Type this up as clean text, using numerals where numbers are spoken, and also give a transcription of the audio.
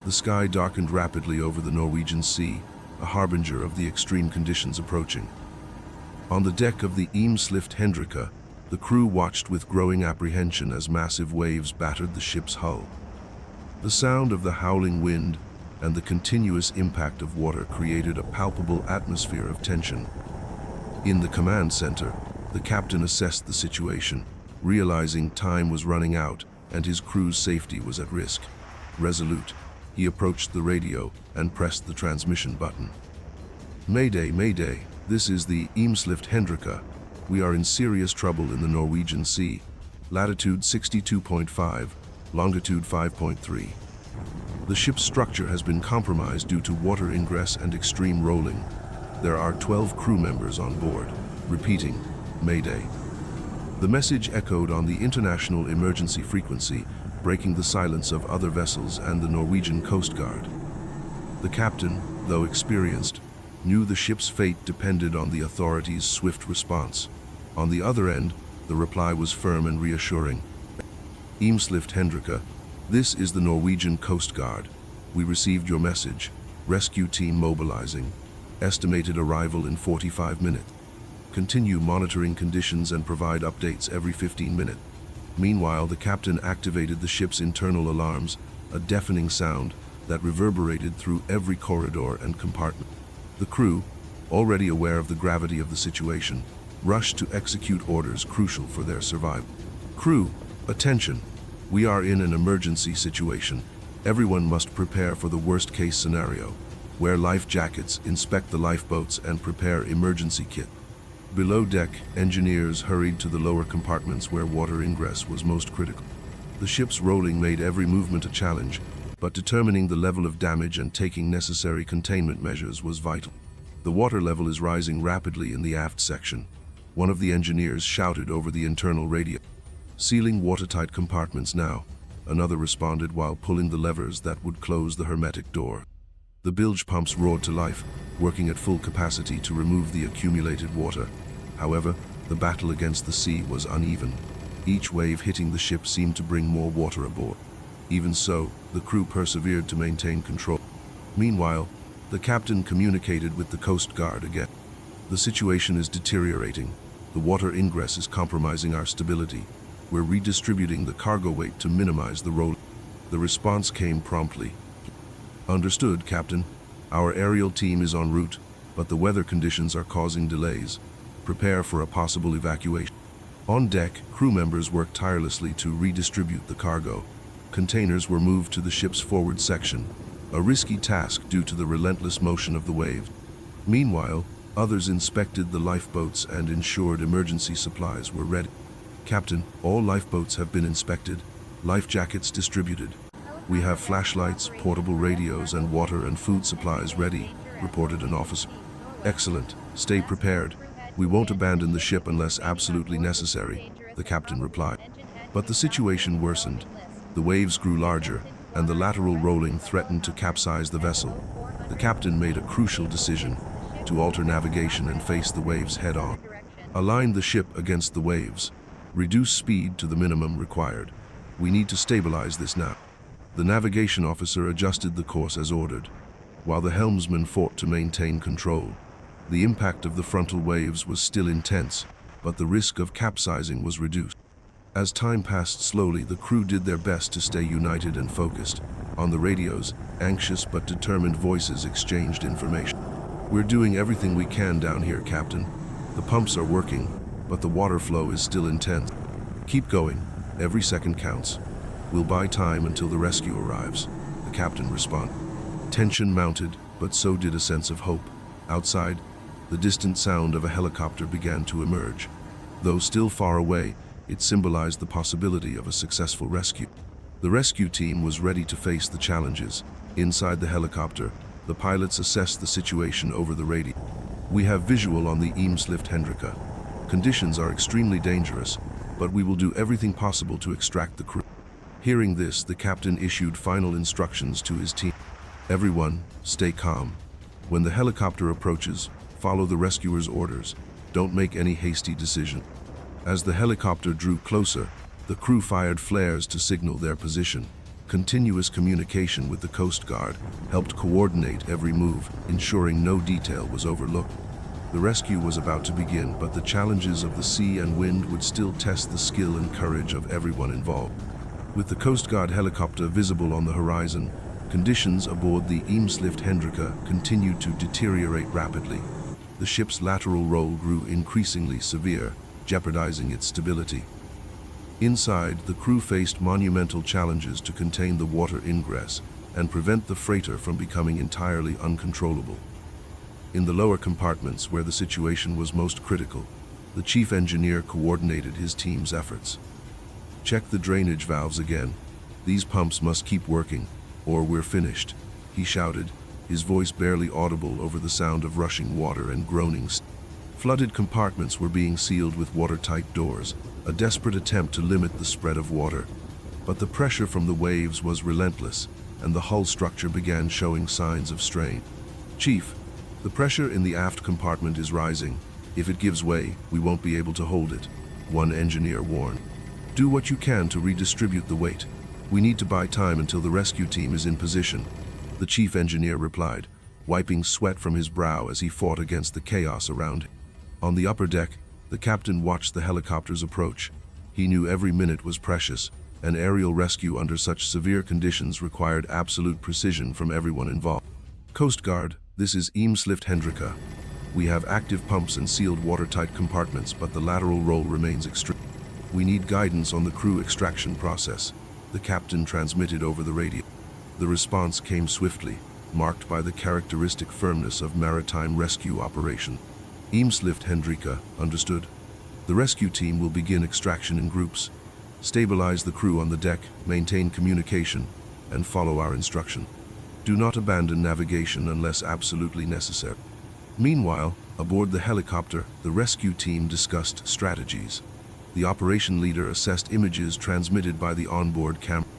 The sky darkened rapidly over the Norwegian Sea, a harbinger of the extreme conditions approaching. On the deck of the Eemslift Hendrika, the crew watched with growing apprehension as massive waves battered the ship's hull. The sound of the howling wind and the continuous impact of water created a palpable atmosphere of tension. In the command center, the captain assessed the situation, realizing time was running out and his crew's safety was at risk. Resolute, he approached the radio and pressed the transmission button. "Mayday, Mayday, this is the Eemslift Hendrika. We are in serious trouble in the Norwegian Sea. Latitude 62.5, longitude 5.3. The ship's structure has been compromised due to water ingress and extreme rolling. There are 12 crew members on board. Repeating, Mayday." The message echoed on the international emergency frequency, breaking the silence of other vessels and the Norwegian Coast Guard. The captain, though experienced, knew the ship's fate depended on the authorities' swift response. On the other end, the reply was firm and reassuring. "Eemslift Hendrika, this is the Norwegian Coast Guard. We received your message. Rescue team mobilizing. Estimated arrival in 45 minutes. Continue monitoring conditions and provide updates every 15 minutes. Meanwhile, the captain activated the ship's internal alarms, a deafening sound that reverberated through every corridor and compartment. The crew, already aware of the gravity of the situation, rushed to execute orders crucial for their survival. "Crew, attention! We are in an emergency situation. Everyone must prepare for the worst-case scenario. Wear life jackets, inspect the lifeboats, and prepare emergency kit." Below deck, engineers hurried to the lower compartments where water ingress was most critical. The ship's rolling made every movement a challenge, but determining the level of damage and taking necessary containment measures was vital. "The water level is rising rapidly in the aft section," one of the engineers shouted over the internal radio. "Sealing watertight compartments now," another responded while pulling the levers that would close the hermetic door. The bilge pumps roared to life, working at full capacity to remove the accumulated water. However, the battle against the sea was uneven. Each wave hitting the ship seemed to bring more water aboard. Even so, the crew persevered to maintain control. Meanwhile, the captain communicated with the Coast Guard again. "The situation is deteriorating. The water ingress is compromising our stability. We're redistributing the cargo weight to minimize the roll." The response came promptly. "Understood, Captain. Our aerial team is en route, but the weather conditions are causing delays. Prepare for a possible evacuation." On deck, crew members worked tirelessly to redistribute the cargo. Containers were moved to the ship's forward section, a risky task due to the relentless motion of the wave. Meanwhile, others inspected the lifeboats and ensured emergency supplies were ready. "Captain, all lifeboats have been inspected, life jackets distributed. We have flashlights, portable radios, and water and food supplies ready," reported an officer. "Excellent. Stay prepared. We won't abandon the ship unless absolutely necessary," the captain replied. But the situation worsened. The waves grew larger, and the lateral rolling threatened to capsize the vessel. The captain made a crucial decision: to alter navigation and face the waves head-on. Align the ship against the waves. Reduce speed to the minimum required. We need to stabilize this now. The navigation officer adjusted the course as ordered, while the helmsman fought to maintain control. The impact of the frontal waves was still intense, but the risk of capsizing was reduced. As time passed slowly, the crew did their best to stay united and focused. On the radios, anxious but determined voices exchanged information. "We're doing everything we can down here, Captain. The pumps are working, but the water flow is still intense. Keep going. Every second counts. We'll buy time until the rescue arrives," the captain responded. Tension mounted, but so did a sense of hope. Outside, the distant sound of a helicopter began to emerge. Though still far away, it symbolized the possibility of a successful rescue. The rescue team was ready to face the challenges. Inside the helicopter, the pilots assessed the situation over the radio. "We have visual on the Eemslift Hendrika. Conditions are extremely dangerous, but we will do everything possible to extract the crew." Hearing this, the captain issued final instructions to his team. "Everyone, stay calm. When the helicopter approaches, follow the rescuer's orders. Don't make any hasty decision." As the helicopter drew closer, the crew fired flares to signal their position. Continuous communication with the Coast Guard helped coordinate every move, ensuring no detail was overlooked. The rescue was about to begin, but the challenges of the sea and wind would still test the skill and courage of everyone involved. With the Coast Guard helicopter visible on the horizon, conditions aboard the Eemslift Hendrika continued to deteriorate rapidly. The ship's lateral roll grew increasingly severe, jeopardizing its stability. Inside, the crew faced monumental challenges to contain the water ingress and prevent the freighter from becoming entirely uncontrollable. In the lower compartments, where the situation was most critical, the chief engineer coordinated his team's efforts. "Check the drainage valves again. These pumps must keep working, or we're finished," he shouted, his voice barely audible over the sound of rushing water and groaning. Flooded compartments were being sealed with watertight doors, a desperate attempt to limit the spread of water. But the pressure from the waves was relentless, and the hull structure began showing signs of strain. "Chief, the pressure in the aft compartment is rising. If it gives way, we won't be able to hold it," one engineer warned. "Do what you can to redistribute the weight. We need to buy time until the rescue team is in position," the chief engineer replied, wiping sweat from his brow as he fought against the chaos around him. On the upper deck, the captain watched the helicopters approach. He knew every minute was precious, and aerial rescue under such severe conditions required absolute precision from everyone involved. "Coast Guard, this is Eemslift Hendrika. We have active pumps and sealed watertight compartments, but the lateral roll remains extreme. We need guidance on the crew extraction process," the captain transmitted over the radio. The response came swiftly, marked by the characteristic firmness of maritime rescue operation. "Eemslift Hendrika, understood. The rescue team will begin extraction in groups. Stabilize the crew on the deck, maintain communication, and follow our instruction. Do not abandon navigation unless absolutely necessary." Meanwhile, aboard the helicopter, the rescue team discussed strategies. The operation leader assessed images transmitted by the onboard camera.